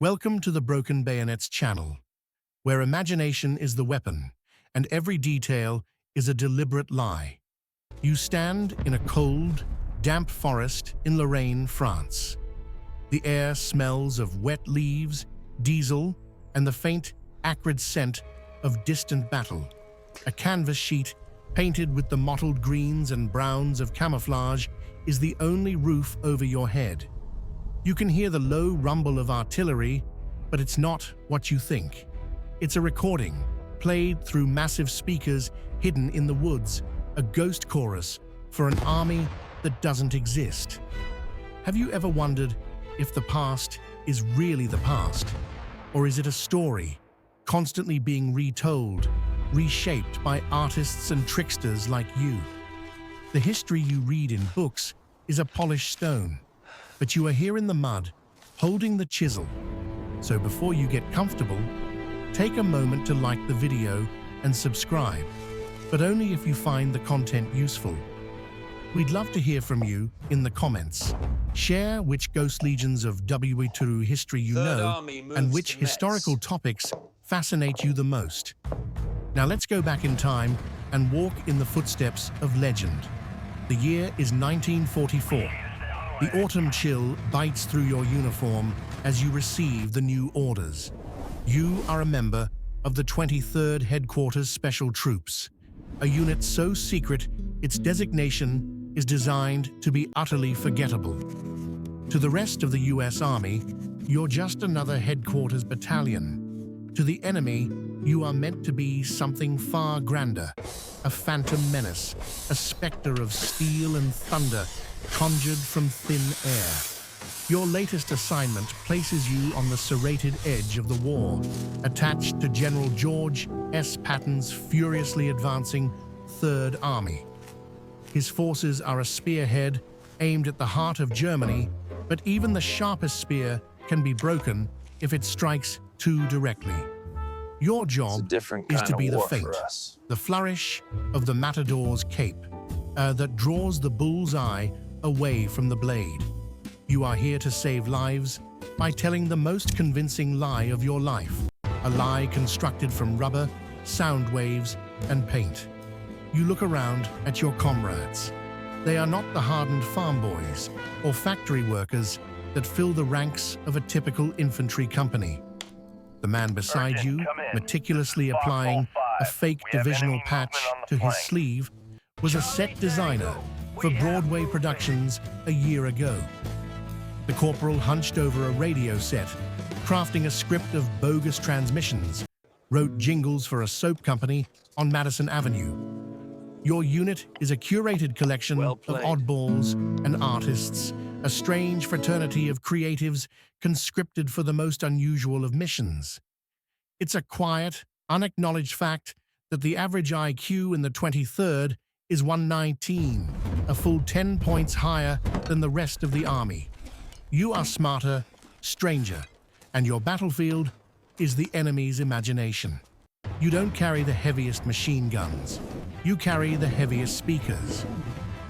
Welcome to the Broken Bayonets channel, where imagination is the weapon and every detail is a deliberate lie. You stand in a cold, damp forest in Lorraine, France. The air smells of wet leaves, diesel, and the faint, acrid scent of distant battle. A canvas sheet, painted with the mottled greens and browns of camouflage, is the only roof over your head. You can hear the low rumble of artillery, but it's not what you think. It's a recording, played through massive speakers hidden in the woods, a ghost chorus for an army that doesn't exist. Have you ever wondered if the past is really the past? Or is it a story, constantly being retold, reshaped by artists and tricksters like you? The history you read in books is a polished stone, but you are here in the mud, holding the chisel. So before you get comfortable, take a moment to like the video and subscribe, but only if you find the content useful. We'd love to hear from you in the comments. Share which ghost legions of W2 history you know and which historical topics fascinate you the most. Now let's go back in time and walk in the footsteps of legend. The year is 1944. The autumn chill bites through your uniform as you receive the new orders. You are a member of the 23rd Headquarters Special Troops, a unit so secret its designation is designed to be utterly forgettable. To the rest of the US Army, you're just another headquarters battalion. To the enemy, you are meant to be something far grander, a phantom menace, a specter of steel and thunder conjured from thin air. Your latest assignment places you on the serrated edge of the war, attached to General George S. Patton's furiously advancing Third Army. His forces are a spearhead aimed at the heart of Germany, but even the sharpest spear can be broken if it strikes too directly. Your job is to be the feint, the flourish of the matador's cape that draws the bull's eye away from the blade. You are here to save lives by telling the most convincing lie of your life, a lie constructed from rubber, sound waves, and paint. You look around at your comrades. They are not the hardened farm boys or factory workers that fill the ranks of a typical infantry company. The man beside you, meticulously applying a fake divisional patch to his sleeve, was a set designer for Broadway productions a year ago. The corporal hunched over a radio set, crafting a script of bogus transmissions, wrote jingles for a soap company on Madison Avenue. Your unit is a curated collection of oddballs and artists, a strange fraternity of creatives conscripted for the most unusual of missions. It's a quiet, unacknowledged fact that the average IQ in the 23rd is 119, a full 10 points higher than the rest of the army. You are smarter, stranger, and your battlefield is the enemy's imagination. You don't carry the heaviest machine guns. You carry the heaviest speakers.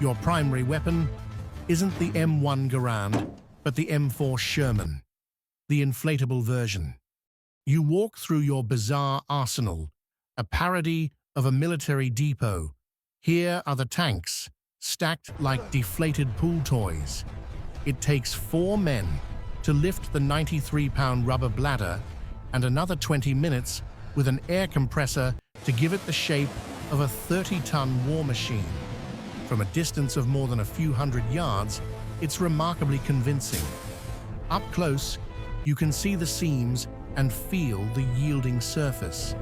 Your primary weapon isn't the M1 Garand, but the M4 Sherman, the inflatable version. You walk through your bizarre arsenal, a parody of a military depot. Here are the tanks, stacked like deflated pool toys. It takes 4 men to lift the 93-pound rubber bladder and another 20 minutes with an air compressor to give it the shape of a 30-ton war machine. From a distance of more than a few hundred yards, it's remarkably convincing. Up close, you can see the seams and feel the yielding surface.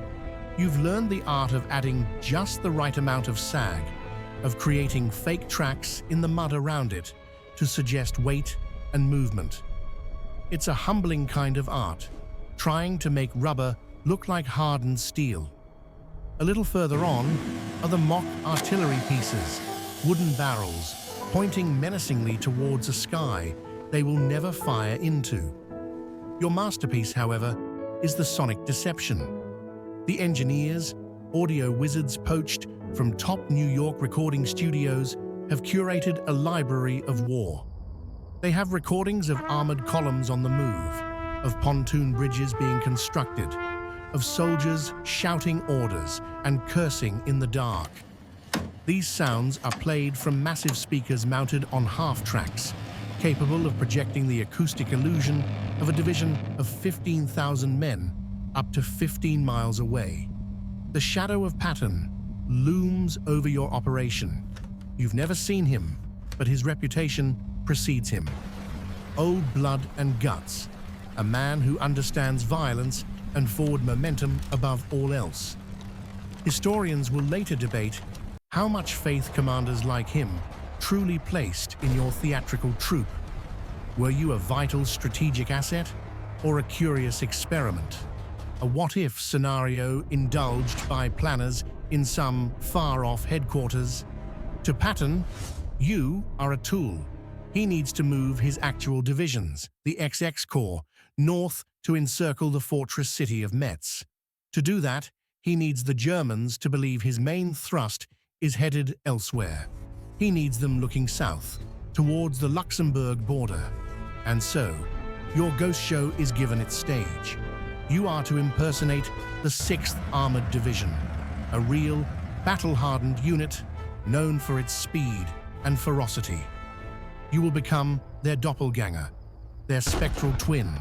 You've learned the art of adding just the right amount of sag, of creating fake tracks in the mud around it to suggest weight and movement. It's a humbling kind of art, trying to make rubber look like hardened steel. A little further on are the mock artillery pieces, wooden barrels, pointing menacingly towards a sky they will never fire into. Your masterpiece, however, is the sonic deception. The engineers, audio wizards poached from top New York recording studios, have curated a library of war. They have recordings of armored columns on the move, of pontoon bridges being constructed, of soldiers shouting orders and cursing in the dark. These sounds are played from massive speakers mounted on half-tracks, capable of projecting the acoustic illusion of a division of 15,000 men up to 15 miles away. The shadow of Patton looms over your operation. You've never seen him, but his reputation precedes him. Old blood and guts, a man who understands violence and forward momentum above all else. Historians will later debate how much faith commanders like him truly placed in your theatrical troupe. Were you a vital strategic asset or a curious experiment? A what-if scenario indulged by planners in some far-off headquarters? To Patton, you are a tool. He needs to move his actual divisions, the XX Corps, north to encircle the fortress city of Metz. To do that, he needs the Germans to believe his main thrust is headed elsewhere. He needs them looking south, towards the Luxembourg border. And so, your ghost show is given its stage. You are to impersonate the 6th Armored Division, a real, battle-hardened unit known for its speed and ferocity. You will become their doppelganger, their spectral twin,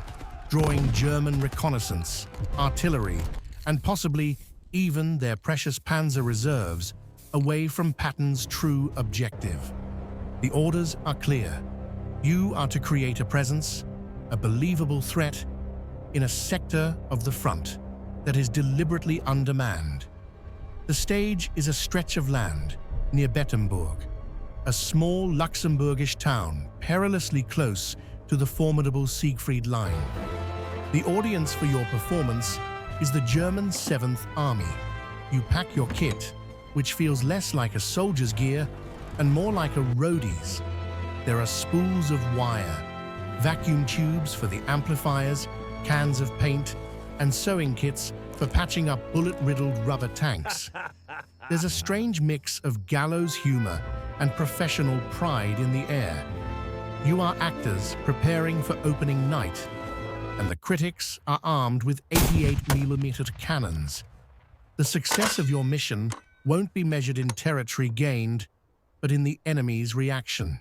drawing German reconnaissance, artillery, and possibly even their precious panzer reserves away from Patton's true objective. The orders are clear. You are to create a presence, a believable threat, in a sector of the front that is deliberately undermanned. The stage is a stretch of land near Bettembourg, a small Luxembourgish town perilously close to the formidable Siegfried Line. The audience for your performance is the German 7th Army. You pack your kit, which feels less like a soldier's gear and more like a roadie's. There are spools of wire, vacuum tubes for the amplifiers, cans of paint, and sewing kits for patching up bullet-riddled rubber tanks. There's a strange mix of gallows humor and professional pride in the air. You are actors preparing for opening night, and the critics are armed with 88mm cannons. The success of your mission won't be measured in territory gained, but in the enemy's reaction.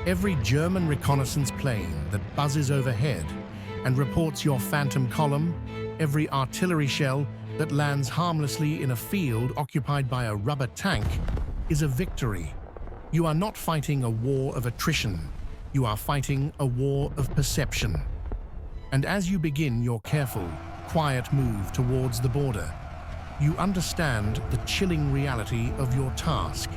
Every German reconnaissance plane that buzzes overhead and reports your phantom column, every artillery shell that lands harmlessly in a field occupied by a rubber tank, is a victory. You are not fighting a war of attrition. You are fighting a war of perception. And as you begin your careful, quiet move towards the border, you understand the chilling reality of your task.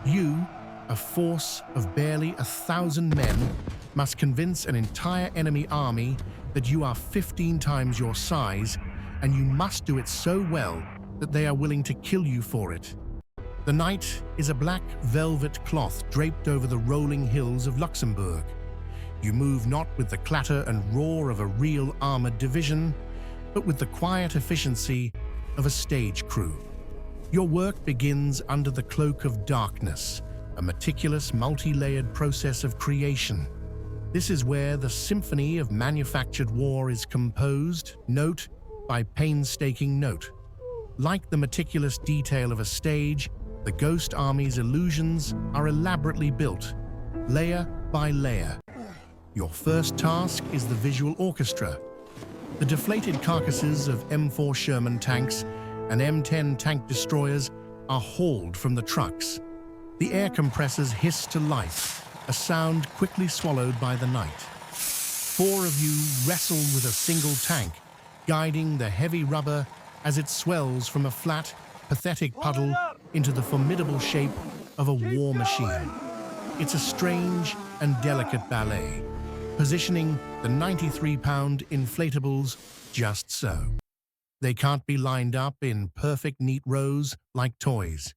You, a force of barely 1,000 men, must convince an entire enemy army that you are 15 times your size, and you must do it so well that they are willing to kill you for it. The night is a black velvet cloth draped over the rolling hills of Luxembourg. You move not with the clatter and roar of a real armored division, but with the quiet efficiency of a stage crew. Your work begins under the cloak of darkness, a meticulous, multi-layered process of creation. This is where the symphony of manufactured war is composed, note by painstaking note. Like the meticulous detail of a stage, the Ghost Army's illusions are elaborately built, layer by layer. Your first task is the visual orchestra. The deflated carcasses of M4 Sherman tanks and M10 tank destroyers are hauled from the trucks. The air compressors hiss to life, a sound quickly swallowed by the night. 4 of you wrestle with a single tank, guiding the heavy rubber as it swells from a flat, pathetic puddle into the formidable shape of a war machine. It's a strange and delicate ballet, positioning the 93-pound inflatables just so. They can't be lined up in perfect neat rows like toys.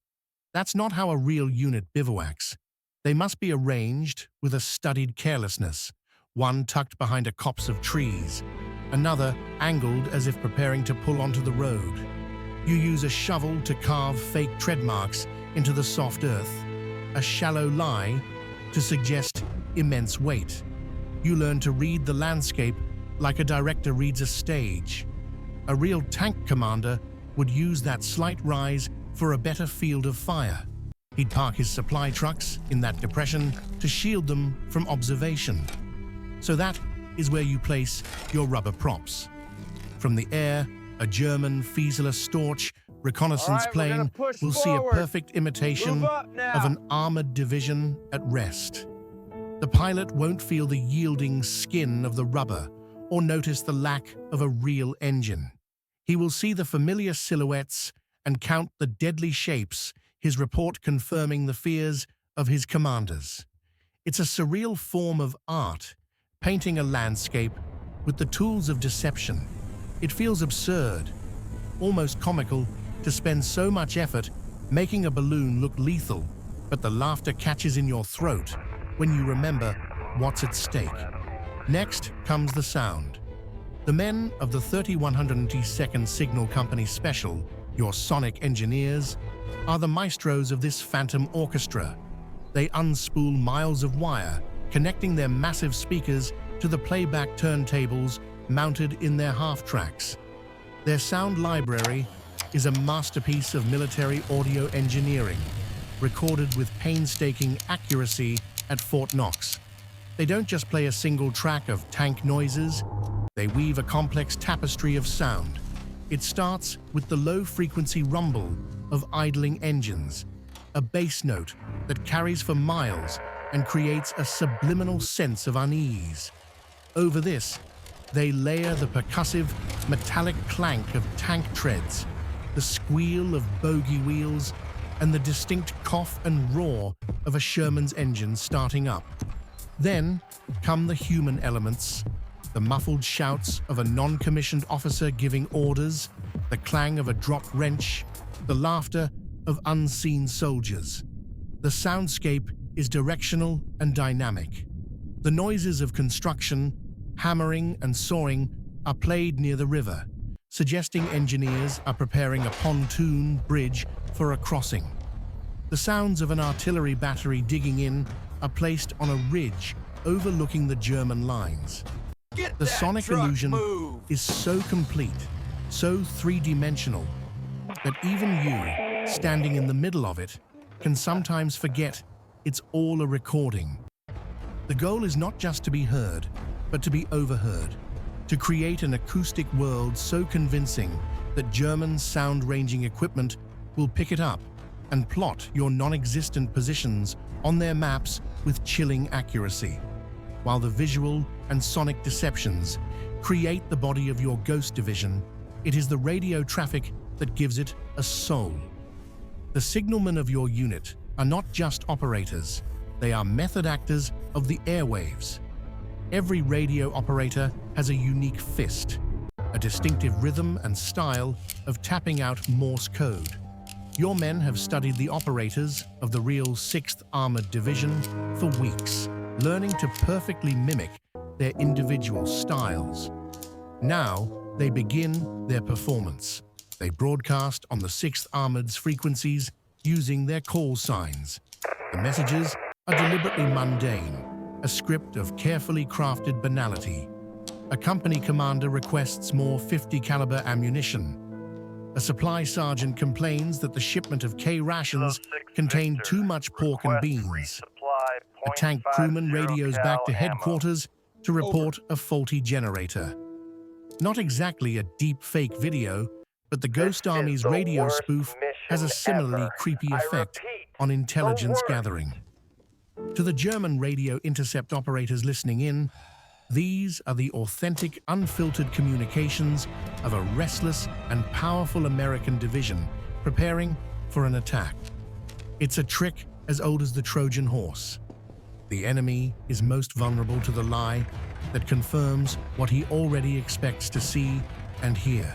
That's not how a real unit bivouacs. They must be arranged with a studied carelessness, one tucked behind a copse of trees, another angled as if preparing to pull onto the road. You use a shovel to carve fake tread marks into the soft earth, a shallow lie to suggest immense weight. You learn to read the landscape like a director reads a stage. A real tank commander would use that slight rise for a better field of fire. He'd park his supply trucks in that depression to shield them from observation. So that is where you place your rubber props. From the air, a German Fieseler Storch reconnaissance plane will see a perfect imitation of an armored division at rest. The pilot won't feel the yielding skin of the rubber or notice the lack of a real engine. He will see the familiar silhouettes and count the deadly shapes, his report confirming the fears of his commanders. It's a surreal form of art, painting a landscape with the tools of deception. It feels absurd, almost comical, to spend so much effort making a balloon look lethal, but the laughter catches in your throat when you remember what's at stake. Next comes the sound. The men of the 3102nd Signal Company Special, your sonic engineers, are the maestros of this phantom orchestra. They unspool miles of wire, connecting their massive speakers to the playback turntables mounted in their half-tracks. Their sound library is a masterpiece of military audio engineering, recorded with painstaking accuracy at Fort Knox. They don't just play a single track of tank noises, they weave a complex tapestry of sound. It starts with the low-frequency rumble of idling engines, a bass note that carries for miles and creates a subliminal sense of unease. Over this, they layer the percussive, metallic clank of tank treads, the squeal of bogie wheels, and the distinct cough and roar of a Sherman's engine starting up. Then come the human elements, the muffled shouts of a non-commissioned officer giving orders, the clang of a dropped wrench, the laughter of unseen soldiers. The soundscape is directional and dynamic. The noises of construction, hammering and sawing are played near the river, suggesting engineers are preparing a pontoon bridge for a crossing. The sounds of an artillery battery digging in are placed on a ridge overlooking the German lines. The sonic illusion is so complete, so three-dimensional, that even you, standing in the middle of it, can sometimes forget it's all a recording. The goal is not just to be heard, but to be overheard, to create an acoustic world so convincing that German sound-ranging equipment will pick it up and plot your non-existent positions on their maps with chilling accuracy, while the visual and sonic deceptions create the body of your ghost division. It is the radio traffic that gives it a soul. The signalmen of your unit are not just operators, they are method actors of the airwaves. Every radio operator has a unique fist, a distinctive rhythm and style of tapping out Morse code. Your men have studied the operators of the real 6th Armored Division for weeks, learning to perfectly mimic their individual styles. Now, they begin their performance. They broadcast on the 6th Armored's frequencies using their call signs. The messages are deliberately mundane, a script of carefully crafted banality. A company commander requests more .50 caliber ammunition. A supply sergeant complains that the shipment of K rations contained too much pork and beans. A tank crewman radios back to headquarters to report a faulty generator. Not exactly a deep fake video, but the Ghost Army's radio spoof has a similarly creepy effect on intelligence gathering. To the German radio intercept operators listening in, these are the authentic, unfiltered communications of a restless and powerful American division preparing for an attack. It's a trick as old as the Trojan horse. The enemy is most vulnerable to the lie that confirms what he already expects to see and hear.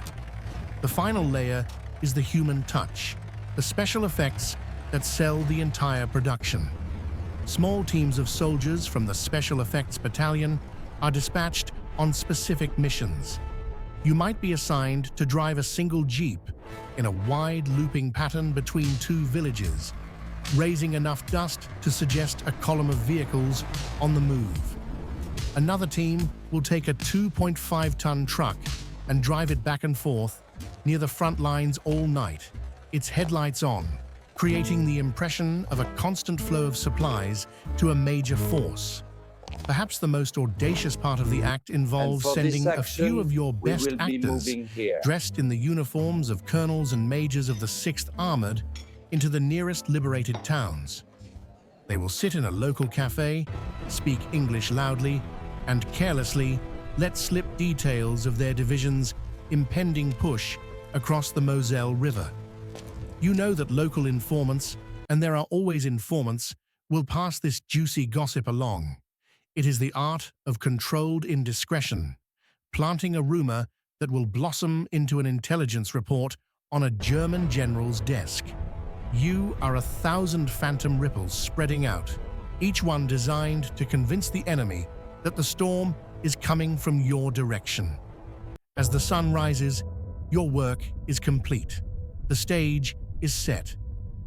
The final layer is the human touch, the special effects that sell the entire production. Small teams of soldiers from the Special Effects Battalion are dispatched on specific missions. You might be assigned to drive a single jeep in a wide looping pattern between two villages, raising enough dust to suggest a column of vehicles on the move. Another team will take a 2.5-ton truck and drive it back and forth near the front lines all night, its headlights on, creating the impression of a constant flow of supplies to a major force. Perhaps the most audacious part of the act involves sending a few of your best actors, dressed in the uniforms of colonels and majors of the 6th Armored, into the nearest liberated towns. They will sit in a local cafe, speak English loudly, and carelessly let slip details of their division's impending push across the Moselle River. You know that local informants, and there are always informants, will pass this juicy gossip along. It is the art of controlled indiscretion, planting a rumor that will blossom into an intelligence report on a German general's desk. You are 1,000 phantom ripples spreading out, each one designed to convince the enemy that the storm is coming from your direction. As the sun rises, your work is complete. The stage is set.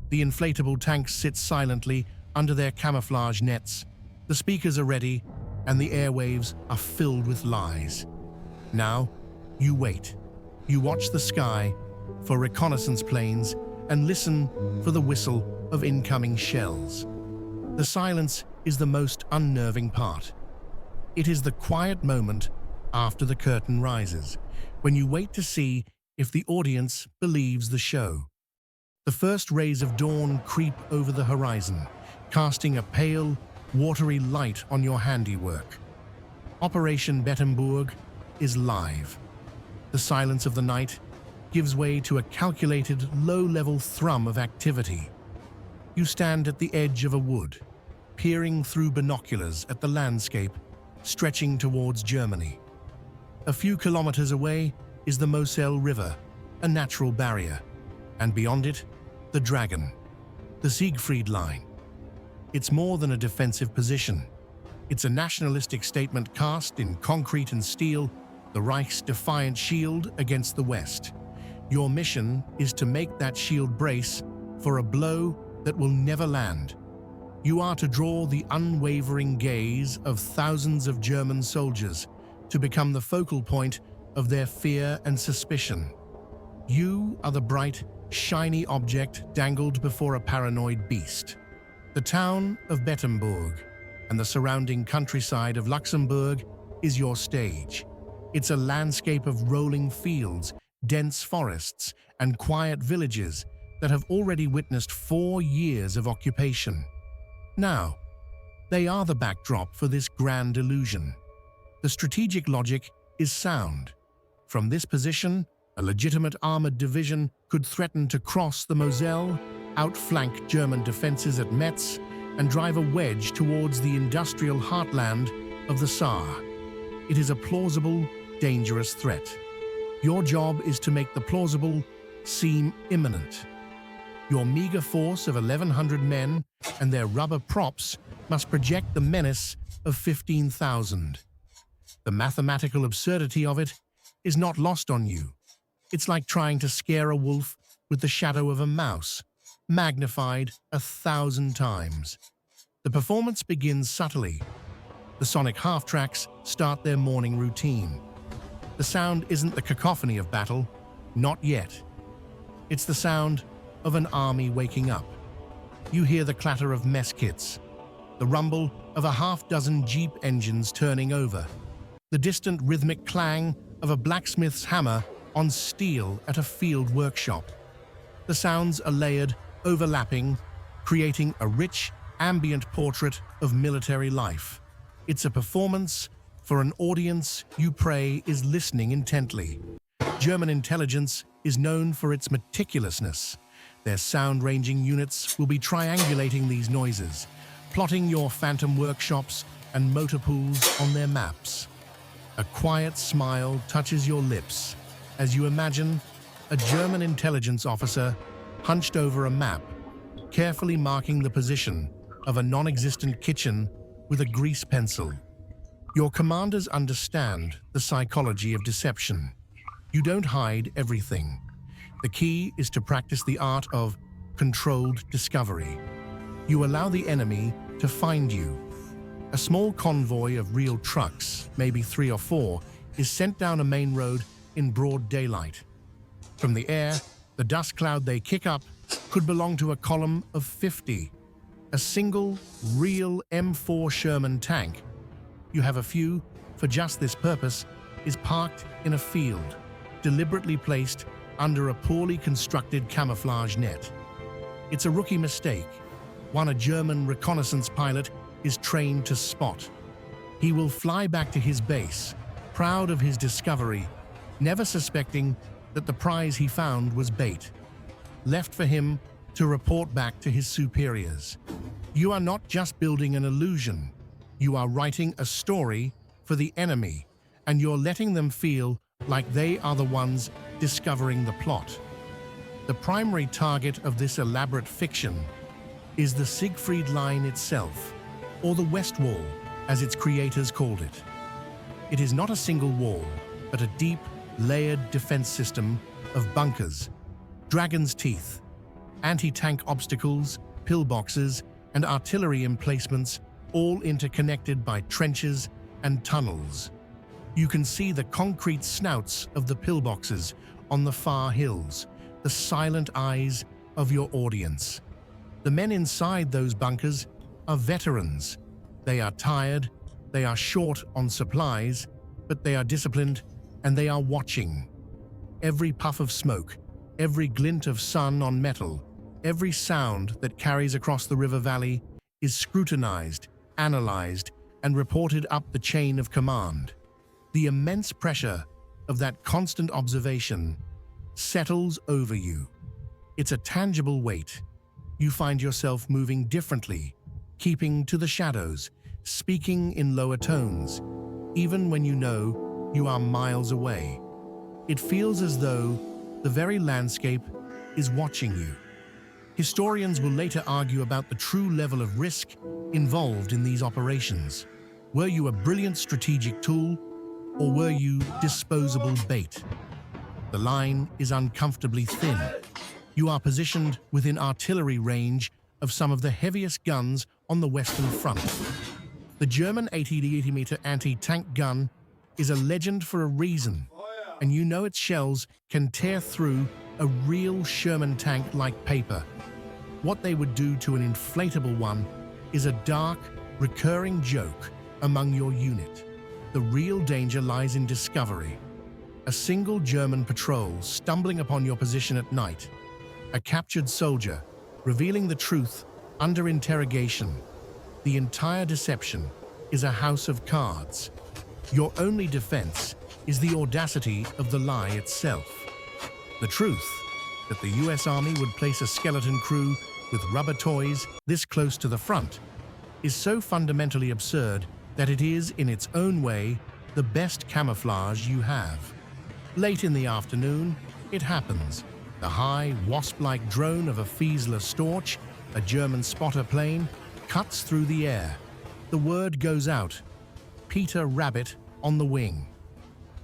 The inflatable tanks sit silently under their camouflage nets. The speakers are ready, and the airwaves are filled with lies. Now, you wait. You watch the sky for reconnaissance planes and listen for the whistle of incoming shells. The silence is the most unnerving part. It is the quiet moment after the curtain rises, when you wait to see if the audience believes the show. The first rays of dawn creep over the horizon, casting a pale, watery light on your handiwork. Operation Bettembourg is live. The silence of the night gives way to a calculated, low-level thrum of activity. You stand at the edge of a wood, peering through binoculars at the landscape stretching towards Germany. A few kilometers away is the Moselle River, a natural barrier, and beyond it, the dragon, the Siegfried Line. It's more than a defensive position. It's a nationalistic statement cast in concrete and steel, the Reich's defiant shield against the West. Your mission is to make that shield brace for a blow that will never land. You are to draw the unwavering gaze of thousands of German soldiers to become the focal point of their fear and suspicion. You are the bright, shiny object dangled before a paranoid beast. The town of Bettembourg and the surrounding countryside of Luxembourg is your stage. It's a landscape of rolling fields, dense forests, and quiet villages that have already witnessed 4 years of occupation. Now, they are the backdrop for this grand illusion. The strategic logic is sound. From this position, a legitimate armored division could threaten to cross the Moselle, outflank German defenses at Metz, and drive a wedge towards the industrial heartland of the Saar. It is a plausible, dangerous threat. Your job is to make the plausible seem imminent. Your meager force of 1,100 men and their rubber props must project the menace of 15,000. The mathematical absurdity of it is not lost on you. It's like trying to scare a wolf with the shadow of a mouse, magnified 1,000 times. The performance begins subtly. The sonic half-tracks start their morning routine. The sound isn't the cacophony of battle, not yet. It's the sound of an army waking up. You hear the clatter of mess kits, the rumble of a half-dozen Jeep engines turning over, the distant rhythmic clang of a blacksmith's hammer on steel at a field workshop. The sounds are layered, overlapping, creating a rich, ambient portrait of military life. It's a performance for an audience you pray is listening intently. German intelligence is known for its meticulousness. Their sound-ranging units will be triangulating these noises, plotting your phantom workshops and motor pools on their maps. A quiet smile touches your lips as you imagine a German intelligence officer hunched over a map, carefully marking the position of a non-existent kitchen with a grease pencil. Your commanders understand the psychology of deception. You don't hide everything. The key is to practice the art of controlled discovery. You allow the enemy to find you. A small convoy of real trucks, maybe 3 or 4, is sent down a main road in broad daylight. From the air, the dust cloud they kick up could belong to a column of 50. A single, real M4 Sherman tank, you have a few for just this purpose, is parked in a field, deliberately placed under a poorly constructed camouflage net. It's a rookie mistake, one a German reconnaissance pilot is trained to spot. He will fly back to his base, proud of his discovery, never suspecting that the prize he found was bait, left for him to report back to his superiors. You are not just building an illusion, you are writing a story for the enemy, and you're letting them feel like they are the ones discovering the plot. The primary target of this elaborate fiction is the Siegfried Line itself, or the West Wall, as its creators called it. It is not a single wall, but a deep, layered defense system of bunkers, dragon's teeth, anti-tank obstacles, pillboxes, and artillery emplacements, all interconnected by trenches and tunnels. You can see the concrete snouts of the pillboxes on the far hills, the silent eyes of your audience. The men inside those bunkers are veterans. They are tired, they are short on supplies, but they are disciplined and they are watching. Every puff of smoke, every glint of sun on metal, every sound that carries across the river valley is scrutinized, analyzed, and reported up the chain of command. The immense pressure of that constant observation settles over you. It's a tangible weight. You find yourself moving differently, keeping to the shadows, speaking in lower tones, even when you know you are miles away. It feels as though the very landscape is watching you. Historians will later argue about the true level of risk involved in these operations. Were you a brilliant strategic tool, or were you disposable bait? The line is uncomfortably thin. You are positioned within artillery range of some of the heaviest guns on the Western Front. The German 80-meter anti-tank gun is a legend for a reason, and you know its shells can tear through a real Sherman tank like paper. What they would do to an inflatable one is a dark, recurring joke among your unit. The real danger lies in discovery. A single German patrol stumbling upon your position at night. A captured soldier revealing the truth under interrogation. The entire deception is a house of cards. Your only defense is the audacity of the lie itself. The truth that the US Army would place a skeleton crew with rubber toys this close to the front is so fundamentally absurd that it is, in its own way, the best camouflage you have. Late in the afternoon, it happens. The high, wasp-like drone of a Fiesler Storch, a German spotter plane, cuts through the air. The word goes out. Peter Rabbit on the wing.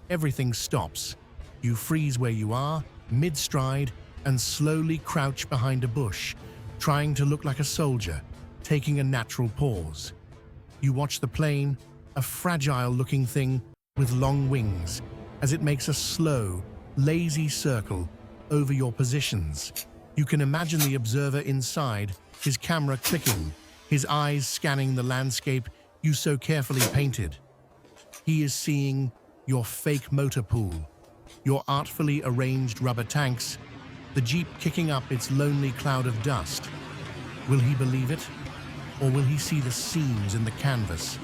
Everything stops. You freeze where you are, mid-stride, and slowly crouch behind a bush, trying to look like a soldier, taking a natural pause. You watch the plane, a fragile-looking thing with long wings, as it makes a slow, lazy circle over your positions. You can imagine the observer inside, his camera clicking, his eyes scanning the landscape you so carefully painted. He is seeing your fake motor pool, your artfully arranged rubber tanks, the Jeep kicking up its lonely cloud of dust. Will he believe it? Or will he see the seams in the canvas,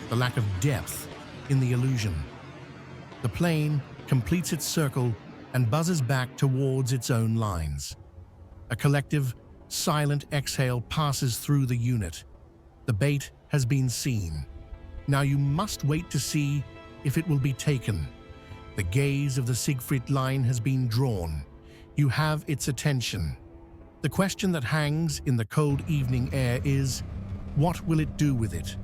the lack of depth in the illusion? The plane completes its circle and buzzes back towards its own lines. A collective, silent exhale passes through the unit. The bait has been seen. Now you must wait to see if it will be taken. The gaze of the Siegfried Line has been drawn. You have its attention. The question that hangs in the cold evening air is, what will it do with it?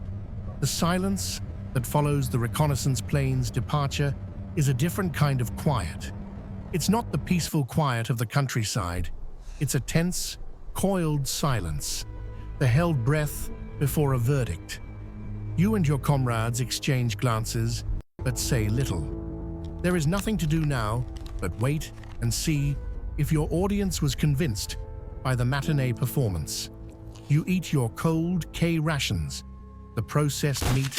The silence that follows the reconnaissance plane's departure is a different kind of quiet. It's not the peaceful quiet of the countryside. It's a tense, coiled silence, the held breath before a verdict. You and your comrades exchange glances, but say little. There is nothing to do now but wait and see if your audience was convinced by the matinee performance. You eat your cold K rations, the processed meat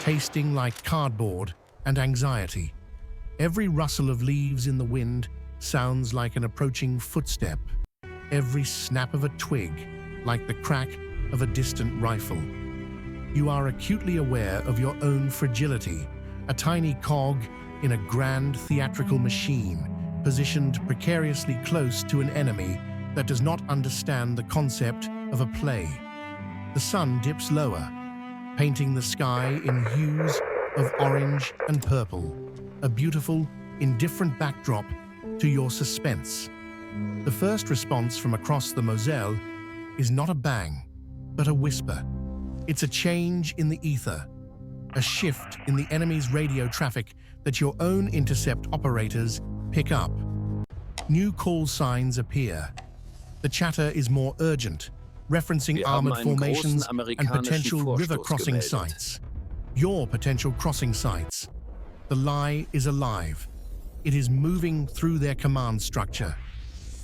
tasting like cardboard and anxiety. Every rustle of leaves in the wind sounds like an approaching footstep. Every snap of a twig like the crack of a distant rifle. You are acutely aware of your own fragility, a tiny cog in a grand theatrical machine, positioned precariously close to an enemy that does not understand the concept of a play. The sun dips lower, painting the sky in hues of orange and purple, a beautiful, indifferent backdrop to your suspense. The first response from across the Moselle is not a bang, but a whisper. It's a change in the ether, a shift in the enemy's radio traffic that your own intercept operators pick up. New call signs appear. The chatter is more urgent, referencing armored formations and potential river crossing sites. Your potential crossing sites. The lie is alive. It is moving through their command structure,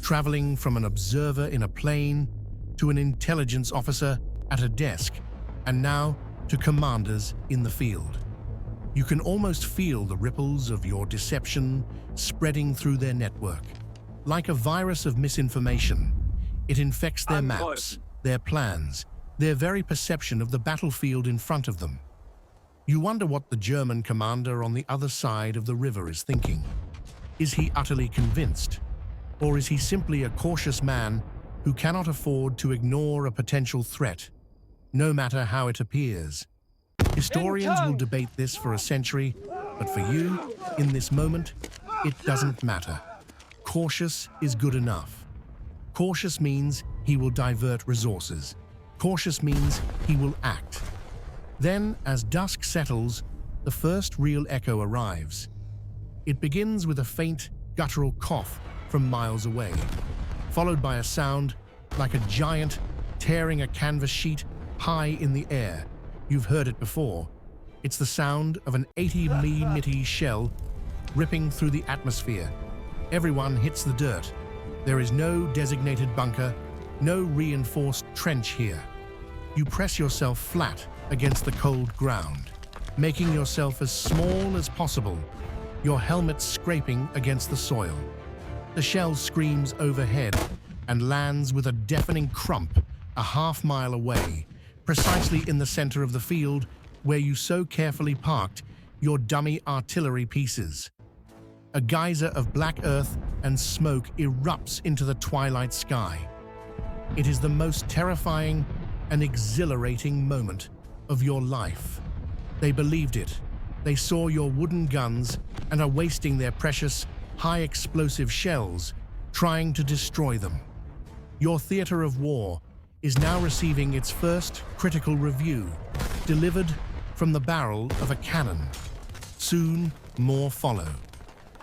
traveling from an observer in a plane to an intelligence officer at a desk, and now to commanders in the field. You can almost feel the ripples of your deception spreading through their network. Like a virus of misinformation, it infects their maps, their plans, their very perception of the battlefield in front of them. You wonder what the German commander on the other side of the river is thinking. Is he utterly convinced? Or is he simply a cautious man who cannot afford to ignore a potential threat, no matter how it appears? Historians will debate this for a century, but for you, in this moment, it doesn't matter. Cautious is good enough. Cautious means he will divert resources. Cautious means he will act. Then, as dusk settles, the first real echo arrives. It begins with a faint, guttural cough from miles away, followed by a sound like a giant tearing a canvas sheet high in the air. You've heard it before. It's the sound of an 80mm shell ripping through the atmosphere. Everyone hits the dirt. There is no designated bunker, no reinforced trench here. You press yourself flat against the cold ground, making yourself as small as possible, your helmet scraping against the soil. The shell screams overhead and lands with a deafening crump a half-mile away, precisely in the center of the field where you so carefully parked your dummy artillery pieces. A geyser of black earth and smoke erupts into the twilight sky. It is the most terrifying and exhilarating moment of your life. They believed it. They saw your wooden guns and are wasting their precious, high-explosive shells trying to destroy them. Your theater of war is now receiving its first critical review, delivered from the barrel of a cannon. Soon, more follow.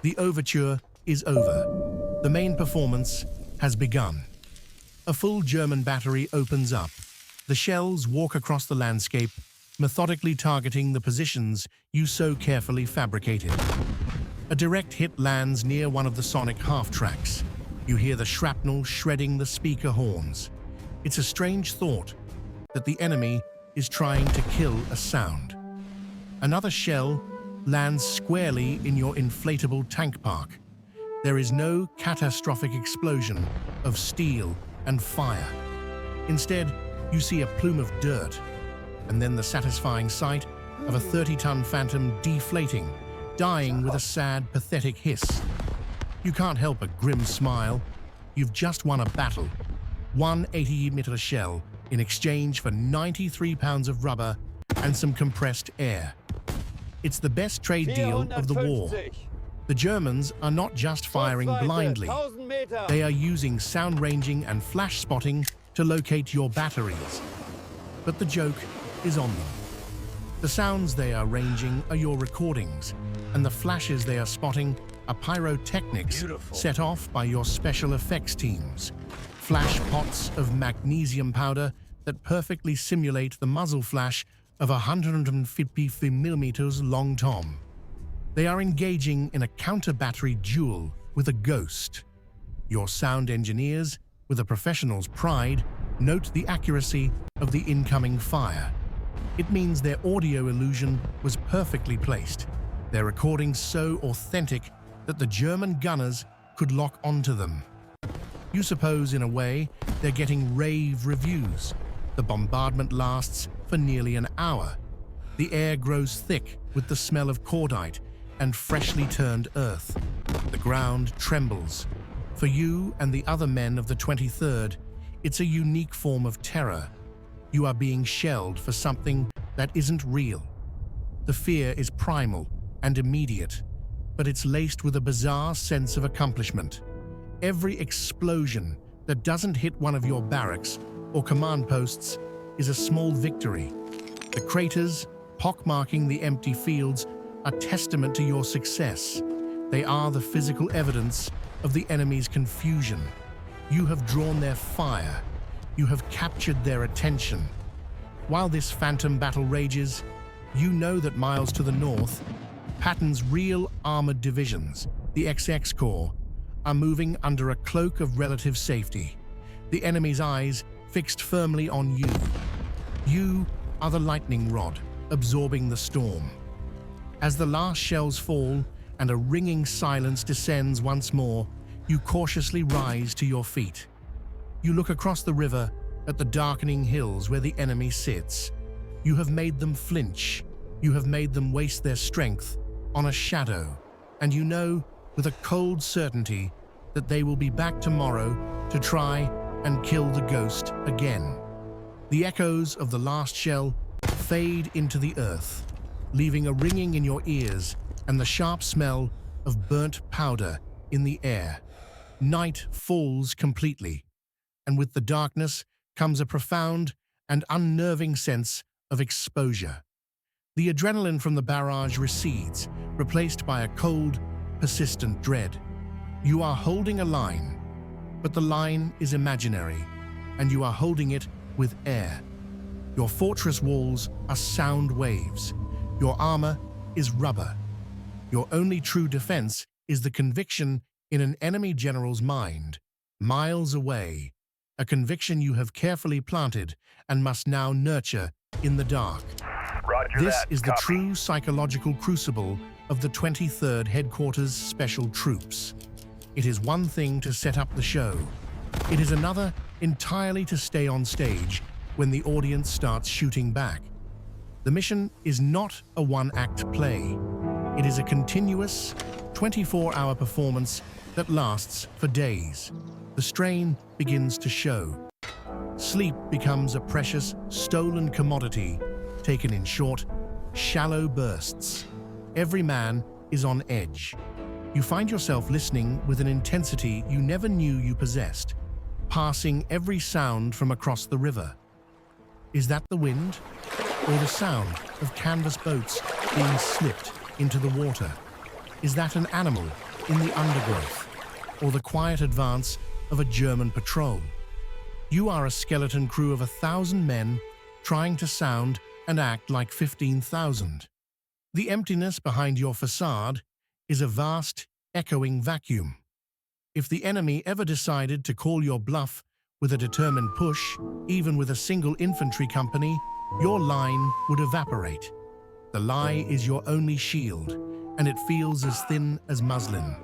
The overture is over. The main performance has begun. A full German battery opens up. The shells walk across the landscape, methodically targeting the positions you so carefully fabricated. A direct hit lands near one of the sonic half-tracks. You hear the shrapnel shredding the speaker horns. It's a strange thought that the enemy is trying to kill a sound. Another shell lands squarely in your inflatable tank park. There is no catastrophic explosion of steel and fire. Instead, you see a plume of dirt, and then the satisfying sight of a 30-ton Phantom deflating, dying with a sad, pathetic hiss. You can't help a grim smile. You've just won a battle. 180mm shell in exchange for 93 pounds of rubber and some compressed air. It's the best trade deal of the war. The Germans are not just firing blindly. They are using sound ranging and flash spotting to locate your batteries. But the joke is on them. The sounds they are ranging are your recordings, and the flashes they are spotting are pyrotechnics set off by your special effects teams. Flash pots of magnesium powder that perfectly simulate the muzzle flash of 150 millimeters long tom. They are engaging in a counter-battery duel with a ghost. Your sound engineers, with a professional's pride, note the accuracy of the incoming fire. It means their audio illusion was perfectly placed, their recordings so authentic that the German gunners could lock onto them. You suppose, in a way, they're getting rave reviews. The bombardment lasts for nearly an hour. The air grows thick with the smell of cordite and freshly turned earth. The ground trembles. For you and the other men of the 23rd, it's a unique form of terror. You are being shelled for something that isn't real. The fear is primal and immediate, but it's laced with a bizarre sense of accomplishment. Every explosion that doesn't hit one of your barracks or command posts is a small victory. The craters, pockmarking the empty fields, are testament to your success. They are the physical evidence of the enemy's confusion. You have drawn their fire. You have captured their attention. While this phantom battle rages, you know that miles to the north, Patton's real armored divisions, the XX Corps, are moving under a cloak of relative safety. The enemy's eyes fixed firmly on you. You are the lightning rod, absorbing the storm. As the last shells fall and a ringing silence descends once more, you cautiously rise to your feet. You look across the river at the darkening hills where the enemy sits. You have made them flinch. You have made them waste their strength on a shadow. And you know with a cold certainty that they will be back tomorrow to try and kill the ghost again. The echoes of the last shell fade into the earth, leaving a ringing in your ears and the sharp smell of burnt powder in the air. Night falls completely, and with the darkness comes a profound and unnerving sense of exposure. The adrenaline from the barrage recedes, replaced by a cold, persistent dread. You are holding a line, but the line is imaginary, and you are holding it with air. Your fortress walls are sound waves. Your armor is rubber. Your only true defense is the conviction in an enemy general's mind, miles away, a conviction you have carefully planted and must now nurture in the dark. This is the true psychological crucible of the 23rd Headquarters Special Troops. It is one thing to set up the show. It is another entirely to stay on stage when the audience starts shooting back. The mission is not a one-act play. It is a continuous, 24-hour performance that lasts for days. The strain begins to show. Sleep becomes a precious, stolen commodity, taken in short, shallow bursts. Every man is on edge. You find yourself listening with an intensity you never knew you possessed, passing every sound from across the river. Is that the wind? Or the sound of canvas boats being slipped into the water? Is that an animal in the undergrowth? Or the quiet advance of a German patrol? You are a skeleton crew of 1,000 men trying to sound and act like 15,000. The emptiness behind your facade is a vast, echoing vacuum. If the enemy ever decided to call your bluff with a determined push, even with a single infantry company, your line would evaporate. The lie is your only shield, and it feels as thin as muslin.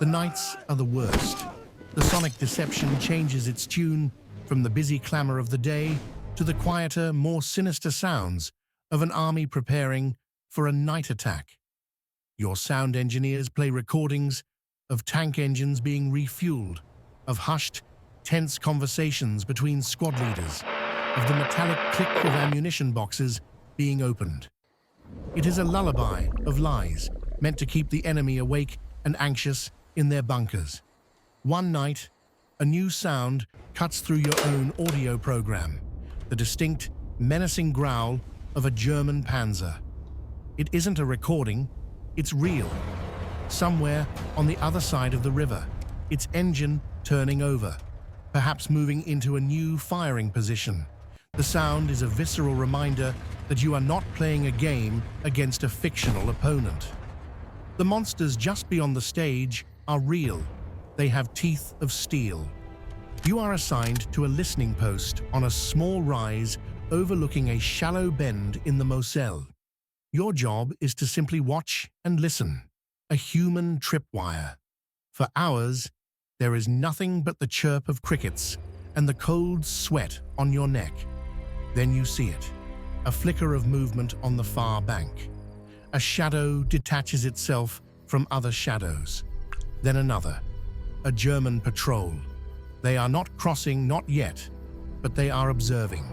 The nights are the worst. The sonic deception changes its tune from the busy clamor of the day to the quieter, more sinister sounds of an army preparing for a night attack. Your sound engineers play recordings of tank engines being refueled, of hushed, tense conversations between squad leaders, of the metallic click of ammunition boxes being opened. It is a lullaby of lies meant to keep the enemy awake and anxious in their bunkers. One night, a new sound cuts through your own audio program, the distinct, menacing growl of a German panzer. It isn't a recording, it's real. Somewhere on the other side of the river, its engine turning over, perhaps moving into a new firing position. The sound is a visceral reminder that you are not playing a game against a fictional opponent. The monsters just beyond the stage are real. They have teeth of steel. You are assigned to a listening post on a small rise overlooking a shallow bend in the Moselle. Your job is to simply watch and listen, a human tripwire. For hours, there is nothing but the chirp of crickets and the cold sweat on your neck. Then you see it, a flicker of movement on the far bank. A shadow detaches itself from other shadows. Then another, a German patrol. They are not crossing, not yet, but they are observing.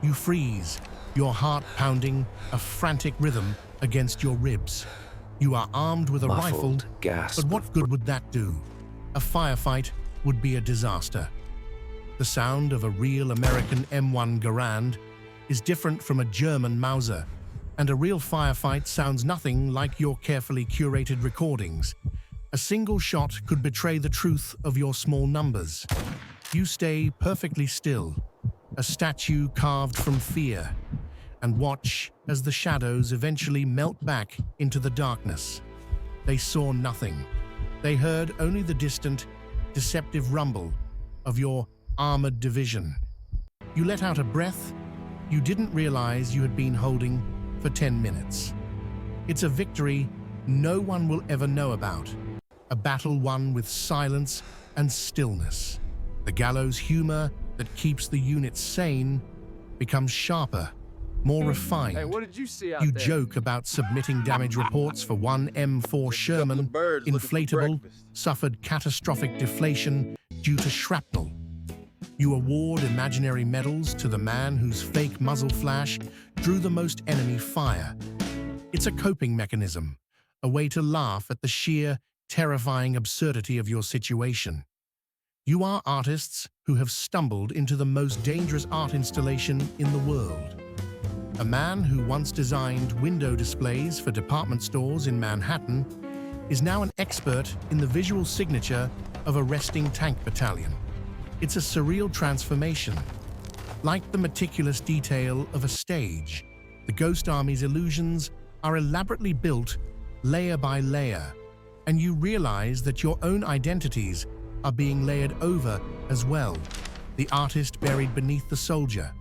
You freeze, your heart pounding a frantic rhythm against your ribs. You are armed with a rifle, but what good would that do? A firefight would be a disaster. The sound of a real American M1 Garand is different from a German Mauser, and a real firefight sounds nothing like your carefully curated recordings. A single shot could betray the truth of your small numbers. You stay perfectly still, a statue carved from fear, and watch as the shadows eventually melt back into the darkness. They saw nothing. They heard only the distant, deceptive rumble of your armored division. You let out a breath you didn't realize you had been holding for 10 minutes. It's a victory no one will ever know about. A battle won with silence and stillness. The gallows humor that keeps the unit sane becomes sharper, more refined. Hey, what did you see out You there? joke about submitting damage reports for one M4 Sherman, inflatable, suffered catastrophic deflation due to shrapnel. You award imaginary medals to the man whose fake muzzle flash drew the most enemy fire. It's a coping mechanism, a way to laugh at the sheer, terrifying absurdity of your situation. You are artists who have stumbled into the most dangerous art installation in the world. A man who once designed window displays for department stores in Manhattan is now an expert in the visual signature of a resting tank battalion. It's a surreal transformation. Like the meticulous detail of a stage, the Ghost Army's illusions are elaborately built layer by layer, and you realize that your own identities are being layered over as well. The artist buried beneath the soldier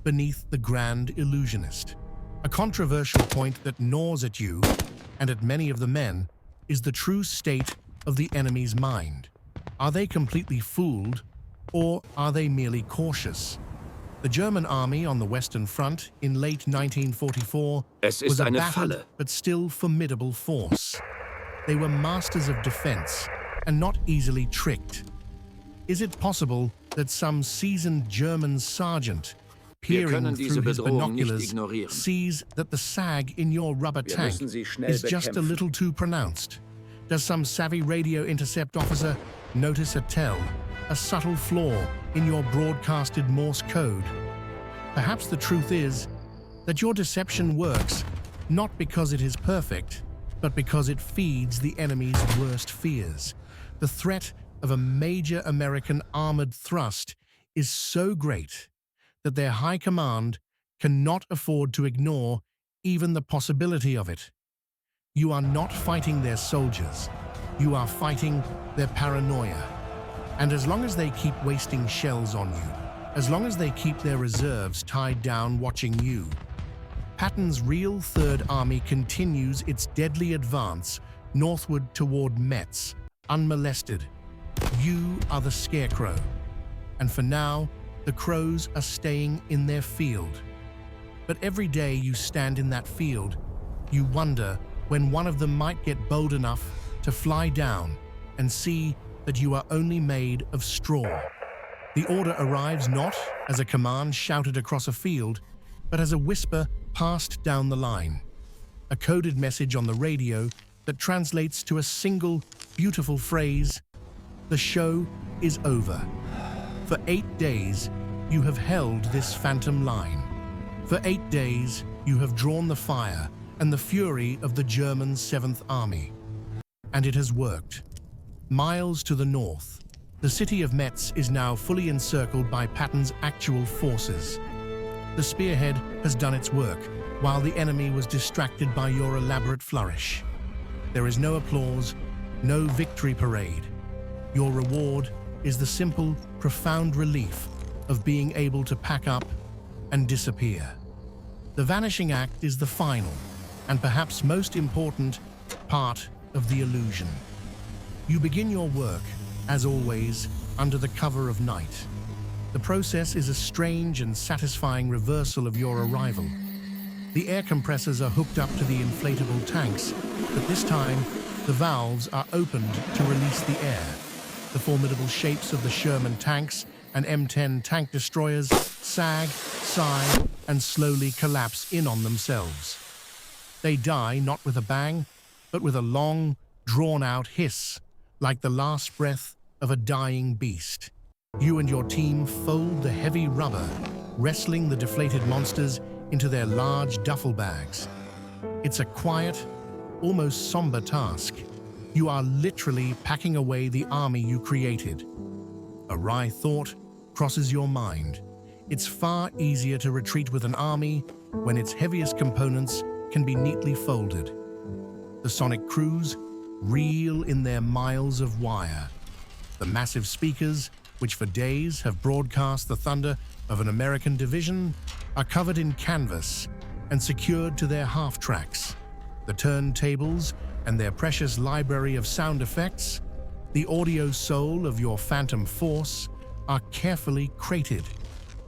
beneath the grand illusionist. A controversial point that gnaws at you, and at many of the men, is the true state of the enemy's mind. Are they completely fooled, or are they merely cautious? The German army on the Western Front in late 1944 was a battered but still formidable force. They were masters of defense and not easily tricked. Is it possible that some seasoned German sergeant peering through his binoculars sees that the sag in your rubber tank is just a little too pronounced? Does some savvy radio intercept officer notice a subtle flaw in your broadcasted Morse code? Perhaps the truth is that your deception works not because it is perfect, but because it feeds the enemy's worst fears. The threat of a major American armored thrust is so great that their high command cannot afford to ignore even the possibility of it. You are not fighting their soldiers. You are fighting their paranoia. And as long as they keep wasting shells on you, as long as they keep their reserves tied down watching you, Patton's real Third Army continues its deadly advance northward toward Metz, unmolested. You are the scarecrow. And for now, the crows are staying in their field. But every day you stand in that field, you wonder when one of them might get bold enough to fly down and see that you are only made of straw. The order arrives not as a command shouted across a field, but as a whisper passed down the line. A coded message on the radio that translates to a single, beautiful phrase: the show is over. For 8 days, you have held this phantom line. For 8 days, you have drawn the fire and the fury of the German 7th Army. And it has worked. Miles to the north, the city of Metz is now fully encircled by Patton's actual forces. The spearhead has done its work, while the enemy was distracted by your elaborate flourish. There is no applause, no victory parade. Your reward is the simple, profound relief of being able to pack up and disappear. The vanishing act is the final, and perhaps most important, part of the illusion. You begin your work, as always, under the cover of night. The process is a strange and satisfying reversal of your arrival. The air compressors are hooked up to the inflatable tanks, but this time, the valves are opened to release the air. The formidable shapes of the Sherman tanks and M10 tank destroyers sag, sigh, and slowly collapse in on themselves. They die not with a bang, but with a long, drawn-out hiss, like the last breath of a dying beast. You and your team fold the heavy rubber, wrestling the deflated monsters into their large duffel bags. It's a quiet, almost somber task. You are literally packing away the army you created. A wry thought crosses your mind. It's far easier to retreat with an army when its heaviest components can be neatly folded. The sonic crews reel in their miles of wire. The massive speakers, which for days have broadcast the thunder of an American division, are covered in canvas and secured to their half-tracks. The turntables and their precious library of sound effects, the audio soul of your phantom force, are carefully crated.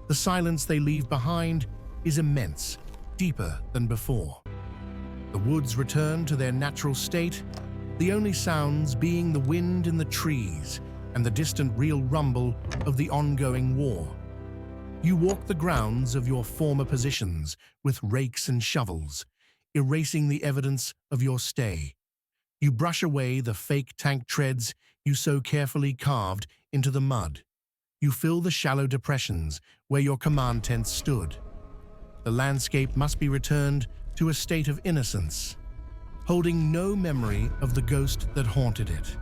The silence they leave behind is immense, deeper than before. The woods return to their natural state, the only sounds being the wind in the trees and the distant real rumble of the ongoing war. You walk the grounds of your former positions with rakes and shovels, erasing the evidence of your stay. You brush away the fake tank treads you so carefully carved into the mud. You fill the shallow depressions where your command tent stood. The landscape must be returned to a state of innocence, holding no memory of the ghost that haunted it.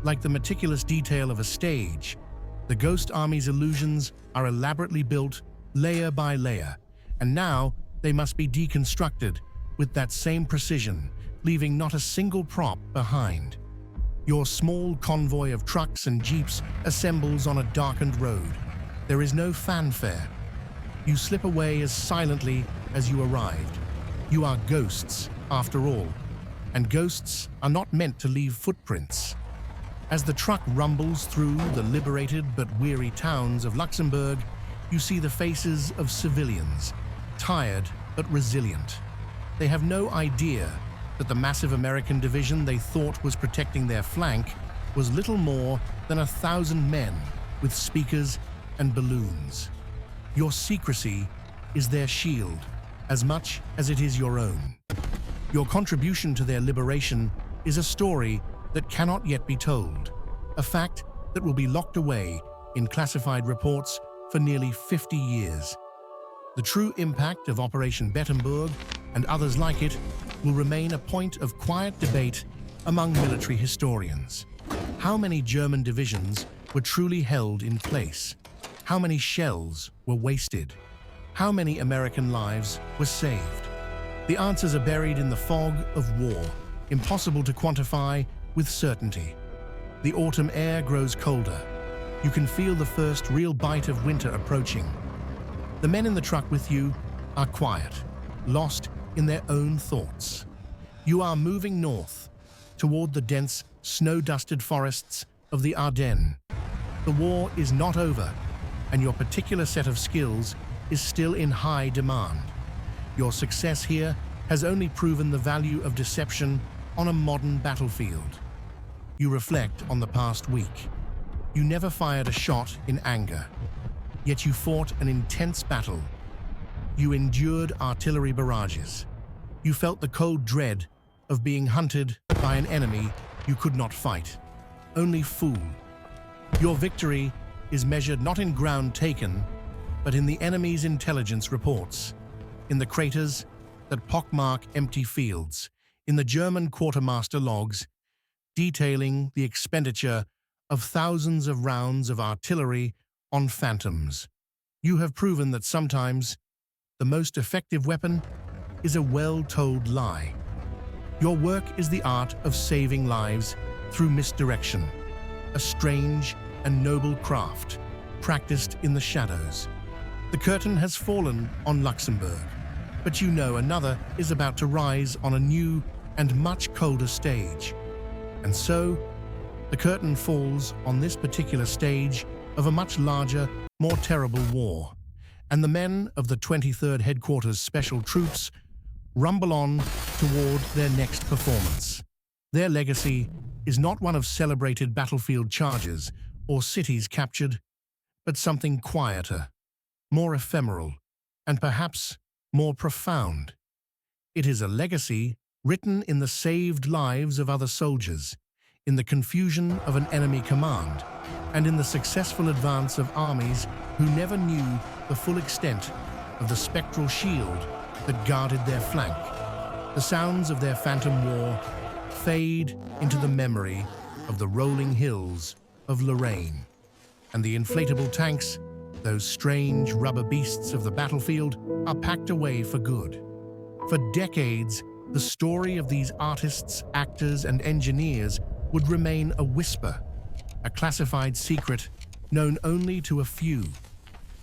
Like the meticulous detail of a stage, the Ghost Army's illusions are elaborately built layer by layer, and now they must be deconstructed with that same precision, leaving not a single prop behind. Your small convoy of trucks and jeeps assembles on a darkened road. There is no fanfare. You slip away as silently as you arrived. You are ghosts, after all, and ghosts are not meant to leave footprints. As the truck rumbles through the liberated but weary towns of Luxembourg, you see the faces of civilians, tired but resilient. They have no idea that the massive American division they thought was protecting their flank was little more than 1,000 men with speakers and balloons. Your secrecy is their shield, as much as it is your own. Your contribution to their liberation is a story that cannot yet be told, a fact that will be locked away in classified reports for nearly 50 years. The true impact of Operation Bettembourg and others like it will remain a point of quiet debate among military historians. How many German divisions were truly held in place? How many shells were wasted? How many American lives were saved? The answers are buried in the fog of war, impossible to quantify with certainty. The autumn air grows colder. You can feel the first real bite of winter approaching. The men in the truck with you are quiet, lost in their own thoughts. You are moving north, toward the dense, snow-dusted forests of the Ardennes. The war is not over, and your particular set of skills is still in high demand. Your success here has only proven the value of deception on a modern battlefield. You reflect on the past week. You never fired a shot in anger, yet you fought an intense battle. You endured artillery barrages. You felt the cold dread of being hunted by an enemy you could not fight. Only fool. Your victory is measured not in ground taken, but in the enemy's intelligence reports, in the craters that pockmark empty fields, in the German quartermaster logs, detailing the expenditure of thousands of rounds of artillery on phantoms. You have proven that sometimes the most effective weapon is a well-told lie. Your work is the art of saving lives through misdirection, a strange and noble craft practiced in the shadows. The curtain has fallen on Luxembourg, but you know another is about to rise on a new and much colder stage. And so, the curtain falls on this particular stage of a much larger, more terrible war, and the men of the 23rd Headquarters Special Troops rumble on toward their next performance. Their legacy is not one of celebrated battlefield charges or cities captured, but something quieter, more ephemeral, and perhaps more profound. It is a legacy written in the saved lives of other soldiers, in the confusion of an enemy command, and in the successful advance of armies who never knew the full extent of the spectral shield that guarded their flank. The sounds of their phantom war fade into the memory of the rolling hills of Lorraine, and the inflatable tanks, those strange rubber beasts of the battlefield, are packed away for good. For decades, the story of these artists, actors, and engineers would remain a whisper, a classified secret known only to a few.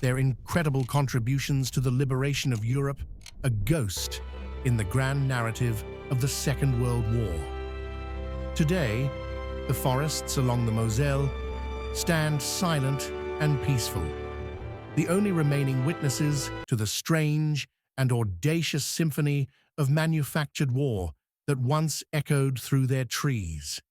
Their incredible contributions to the liberation of Europe, a ghost in the grand narrative of the Second World War. Today, the forests along the Moselle stand silent and peaceful, the only remaining witnesses to the strange and audacious symphony of manufactured war that once echoed through their trees.